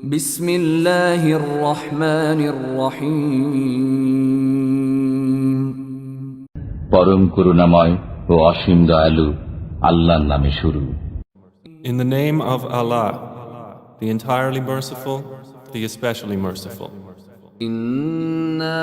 বিসমিল্লাহির রহমানির রহিম। পরম করুণাময় ও অসীম দয়ালু আল্লাহর নামে শুরু। In the name of Allah, the entirely merciful, the especially merciful. إنا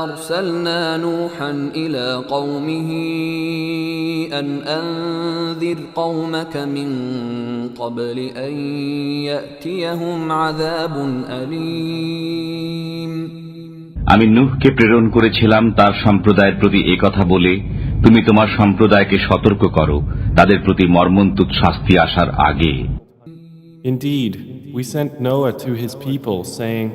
أرسلنا نوحا إلى قومه أن أنذر قومك من قبل أن يأتيهم عذاب أليم। আমি নূহকে প্রেরণ করেছিলাম তার সম্প্রদায়ের প্রতি এই কথা বলে, তুমি তোমার সম্প্রদায়কে সতর্ক করো তাদের প্রতি মর্মন্তুদ শাস্তি আসার আগে। Indeed, we sent Noah to his people, saying,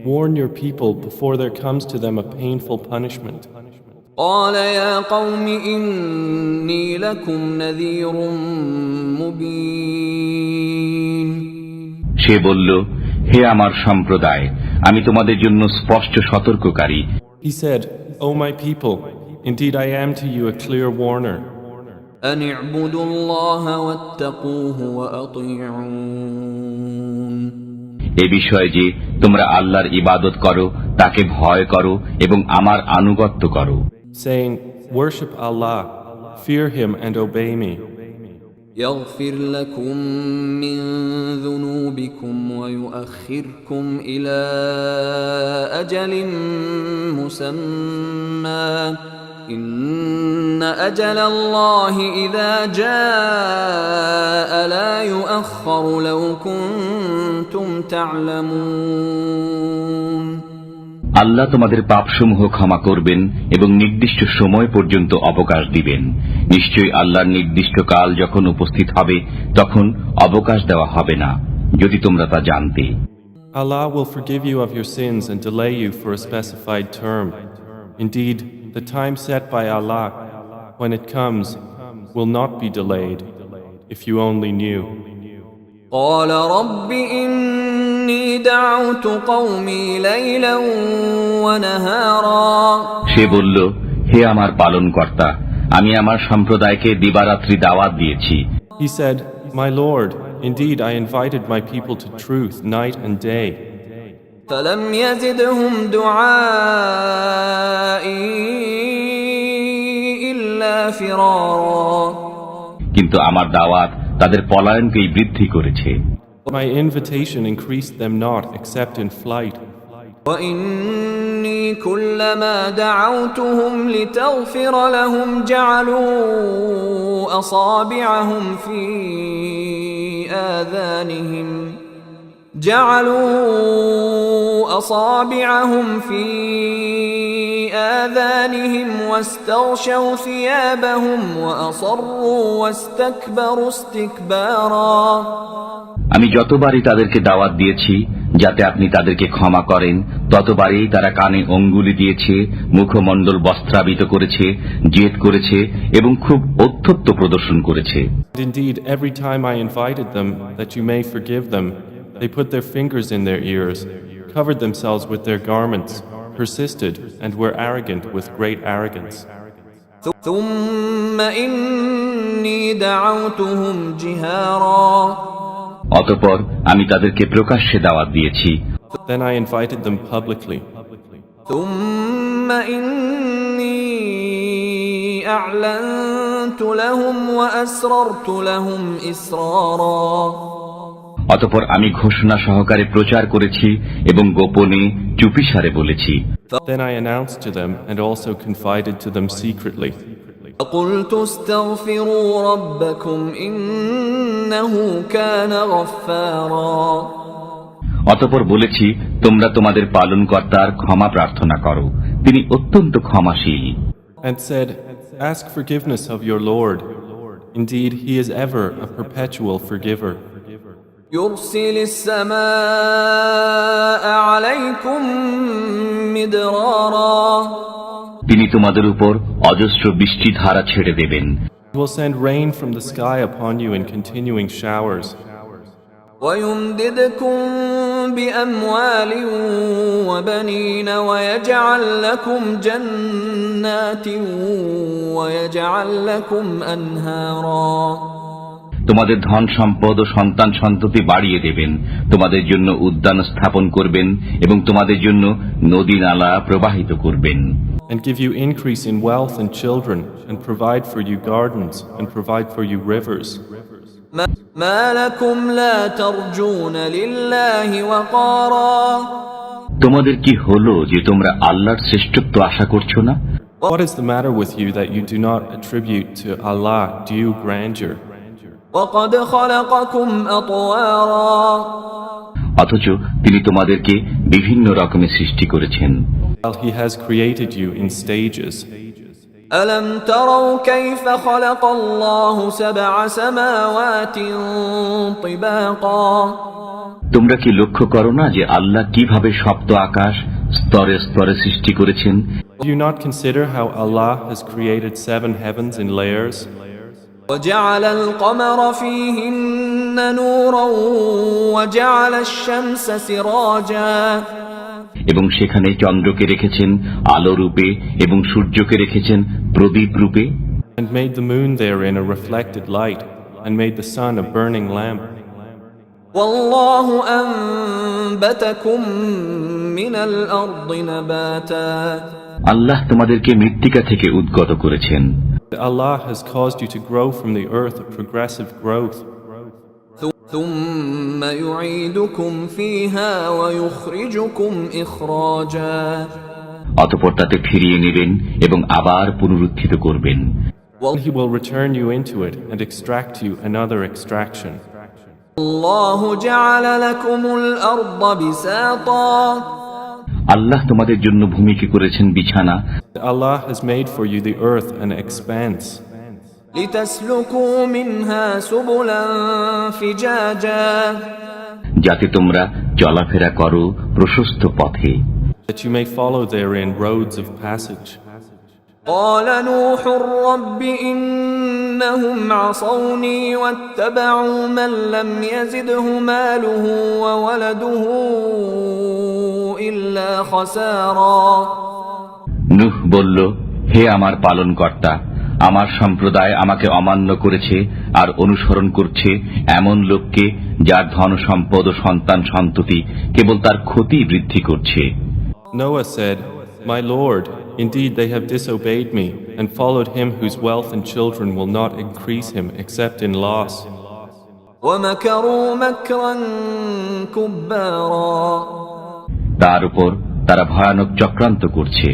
"Warn your people before there comes to them a painful punishment." قال يا قوم إني لكم نذير مبين। সে বলল, হে আমার সম্প্রদায়, আমি তোমাদের জন্য স্পষ্ট সতর্ককারী। He said, "O my people, indeed I am to you a clear warner. أن اعبدوا الله واتقوه وأطيعون." এ বিষয়ে যে তোমরা আল্লাহর ইবাদত করো, তাকে ভয় করো এবং আমার আনুগত্য করো, Saying, "Worship Allah, fear Him and obey me." يغفر لكم من ذنوبكم ويؤخركم إلى أجل مسمى إن أجل الله إذا جاء لا يؤخر لو كنتم تعلمون। আল্লাহ তোমাদের পাপসমূহ ক্ষমা করবেন এবং নির্দিষ্ট সময় পর্যন্ত অবকাশ দিবেন। নিশ্চয়ই আল্লাহর নির্দিষ্ট কাল যখন উপস্থিত হবে তখন অবকাশ দেওয়া হবে না, যদি তোমরা তা জানতে। Allah will forgive you of your sins and delay you for a specified term. Indeed, the time set by Allah, when it comes, will not be delayed, if you only knew. قال رب إني دعوت قومي ليلا ونهارا। সে বলল, হে আমার পালনকর্তা, আমি আমার সম্প্রদায়কে দিবারাত্রি দাওয়াত দিয়েছি। He said, "My Lord, indeed I invited my people to truth night and day. فلم يزدهم دعائي إلا فرارا। কিন্তু আমার দাওয়াত তাদের পলায়নকেই বৃদ্ধি করেছে। My invitation increased them not except in flight. وإني كلما دعوتهم لتغفر لهم جعلوا أصابعهم في آذانهم واستغشوا ثيابهم وأصروا واستكبروا استكبارا। আমি যতবারই তাদেরকে দাওয়াত দিয়েছি যাতে আপনি তাদেরকে ক্ষমা করেন, ততবারই তারা কানে অঙ্গুলি দিয়েছে, মুখমণ্ডল বস্ত্রাবৃত করেছে, জেদ করেছে এবং খুব ঔদ্ধত্য প্রদর্শন করেছে। Indeed, every time I invited them that you may forgive them, they put their fingers in their ears, covered themselves with their garments, persisted, and were arrogant with great arrogance. ثم إني دعوتهم جهارا। অতঃপর আমি তাদেরকে প্রকাশ্যে দাওয়াত দিয়েছি। Then I invited them publicly. ثم إني أعلنت لهم وأسررت لهم إسرارا। অতঃপর আমি ঘোষণা সহকারে প্রচার করেছি এবং গোপনে চুপিসারে বলেছি। Then I announced to them and also confided to them secretly. قلت استغفروا ربكم إنه كان غفارا। অতঃপর বলেছি, তোমরা তোমাদের পালনকর্তার ক্ষমা প্রার্থনা করো, তিনি অত্যন্ত ক্ষমাশীল। And said, "Ask forgiveness of your Lord. Indeed, He is ever a perpetual forgiver." يرسل السماء عليكم مدرارا। তিনি তোমাদের উপর অজস্র বৃষ্টিধারা ছেড়ে দেবেন। He will send rain from the sky upon you in continuing showers. ويمددكم بأموال وبنين ويجعل لكم جنات ويجعل لكم أنهارا। তোমাদের ধন সম্পদ ও সন্তান সন্ততি বাড়িয়ে দেবেন, তোমাদের জন্য উদ্যান স্থাপন করবেন এবং তোমাদের জন্য নদী নালা প্রবাহিত করবেন। And give you increase in wealth and children, and provide for you gardens, and provide for you rivers. ما لكم لا ترجون لله وقارا তোমাদের কি হলো যে তোমরা আল্লাহর শ্রেষ্ঠত্ব আশা করছো না? What is the matter with you that you do not attribute to Allah due grandeur? وقد خلقكم أطوارا অথচ তিনি তোমাদেরকে বিভিন্ন রকমের সৃষ্টি করেছেন। While He has created you in stages. ألم تروا كيف خلق الله سبع سماوات طباقا তোমরা কি লক্ষ্য করো না যে আল্লাহ কিভাবে সপ্ত আকাশ স্তরে স্তরে সৃষ্টি করেছেন? Do you not consider how Allah has created 7 heavens in layers? وجعل القمر فيهن نورا وجعل الشمس سراجا এবং সেখানে চন্দ্রকে রেখেছেন আলো রূপে এবং সূর্যকে রেখেছেন প্রদীপ রূপে। And made the moon therein a reflected light, and made the sun a burning lamp. والله أنبتكم من الأرض نباتا আল্লাহ তোমাদেরকে মৃত্তিকা থেকে উদ্গত করেছেন। Allah has caused you to grow from the earth a progressive growth. ثم يعيدكم فيها ويخرجكم إخراجا অতঃপর তাতে ফিরিয়ে নেবেন এবং আবার পুনরুত্থিত করবেন। And He will return you into it and extract you another extraction. الله جعل لكم الأرض بساطا আল্লাহ তোমাদের জন্য ভূমিকে করেছেন বিছানা, Allah has made for you the earth an expanse, لتسلكوا منها سبلا فجاجا যাতে তোমরা চলাফেরা করো প্রশস্ত পথে। that you may follow therein roads of passage. قال نوح رب إنهم عصوني واتبعوا من لم يزده ماله وولده إلا خسارا নূহ বলল, হে আমার পালনকর্তা, আমার সম্প্রদায় আমাকে অমান্য করেছে আর অনুসরণ করছে এমন লোককে যার ধন সম্পদ ও সন্তান সন্ততি কেবল তার ক্ষতি বৃদ্ধি করছে। Noah said, My Lord, indeed they have disobeyed me, and followed him whose wealth and children will not increase him except in loss. ومكروا مكرا كبارا তার উপর তারা ভয়ানক চক্রান্ত করছে।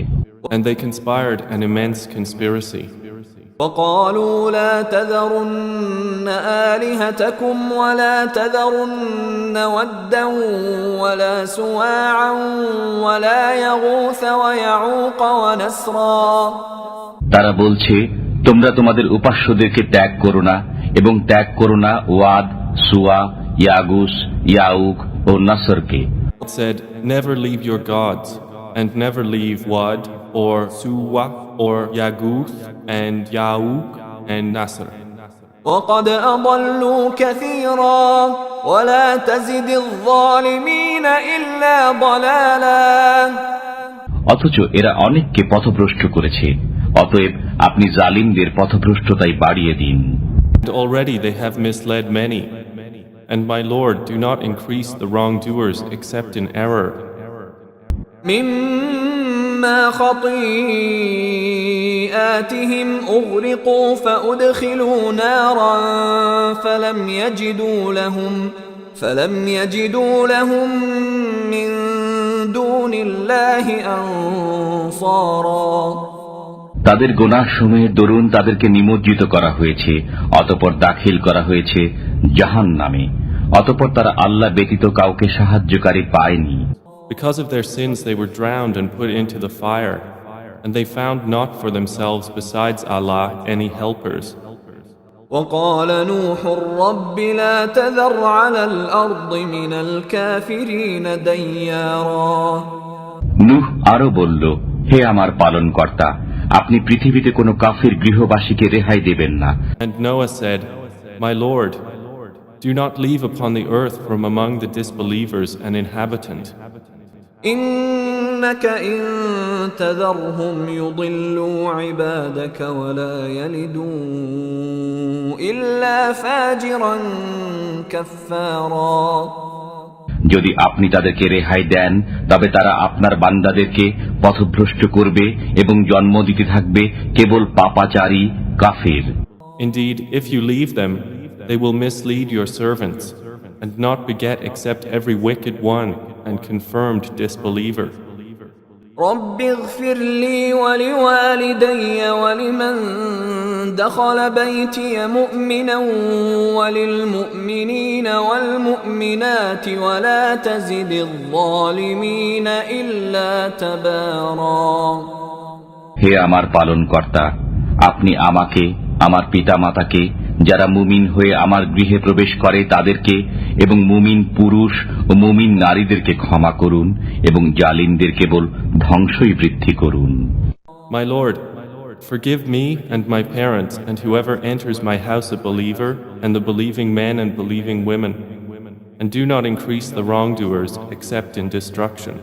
And they conspired an immense conspiracy. وقالوا لا تذرن آلهتكم ولا تذرن ودا ولا سواعا ولا يغوث ويعوق ونسرا তারা বলছে, তোমরা তোমাদের উপাস্যদেরকে ত্যাগ করো না এবং ত্যাগ করো না ওয়াদ, সুয়া, ইয়াগুস, ইয়াউক ও নাসরকে। It said, Never leave your gods, and never leave Wad, or Suwa, or Yaguth, and Yauk, and Nasr. وقد أضلوا كثيرا ولا تزد الظالمين إلا ضلالا অথচ এরা অনেককে পথভ্রষ্ট করেছে, অতএব আপনি জালিমদের পথভ্রষ্টতাই বাড়িয়ে দিন। And already they have misled many. And my Lord, do not increase the wrongdoers except in error. مما خطيئاتهم أغرقوا فأدخلوا نارا فلم يجدوا لهم من دون الله أنصارا তাদের গুনাহ সমূহের দরুন তাদেরকে নিমজ্জিত করা হয়েছে, অতঃপর দাখিল করা হয়েছে জাহান্নামে। অতঃপর তারা আল্লাহ ব্যতীত কাউকে সাহায্যকারী পায়নি। Because of their sins they were drowned and put into the fire, and they found not for themselves besides Allah any helpers. وقال نوح رب لا تذر على الأرض من الكافرين ديارا নূহ আরো বলল, হে আমার পালনকর্তা, আপনি পৃথিবীতে কোনো কাফির গৃহবাসীকে রেহাই দেবেন না। And Noah said, My Lord, do not leave upon the earth from among the disbelievers an inhabitant. إن إنك إن تذرهم يضلوا عبادك ولا يلدوا إلا فاجرا كفارا যদি আপনি তাদেরকে রেহাই দেন তবে তারা আপনার বান্দাদেরকে পথভ্রষ্ট করবে এবং জন্ম দিতে থাকবে কেবল পাপাচারী কাফির। Indeed, if you leave them, they will mislead your servants, and not beget except every wicked one and confirmed disbeliever. رب اغفر لي ولوالدي ولمن دخل بيتي مؤمنا وللمؤمنين والمؤمنات ولا تزد الظالمين إلا تبارا হে আমার পালনকর্তা, আপনি আমাকে, আমার পিতামাতাকে, যারা মুমিন হয়ে আমার গৃহে প্রবেশ করে তাদেরকে এবং মুমিন পুরুষ ও মুমিন নারীদেরকে ক্ষমা করুন এবং জালিমদের কেবল ধ্বংসই বৃদ্ধি করুন। My Lord, forgive me and my parents and whoever enters my house a believer and the believing men and believing women, and do not increase the wrongdoers except in destruction.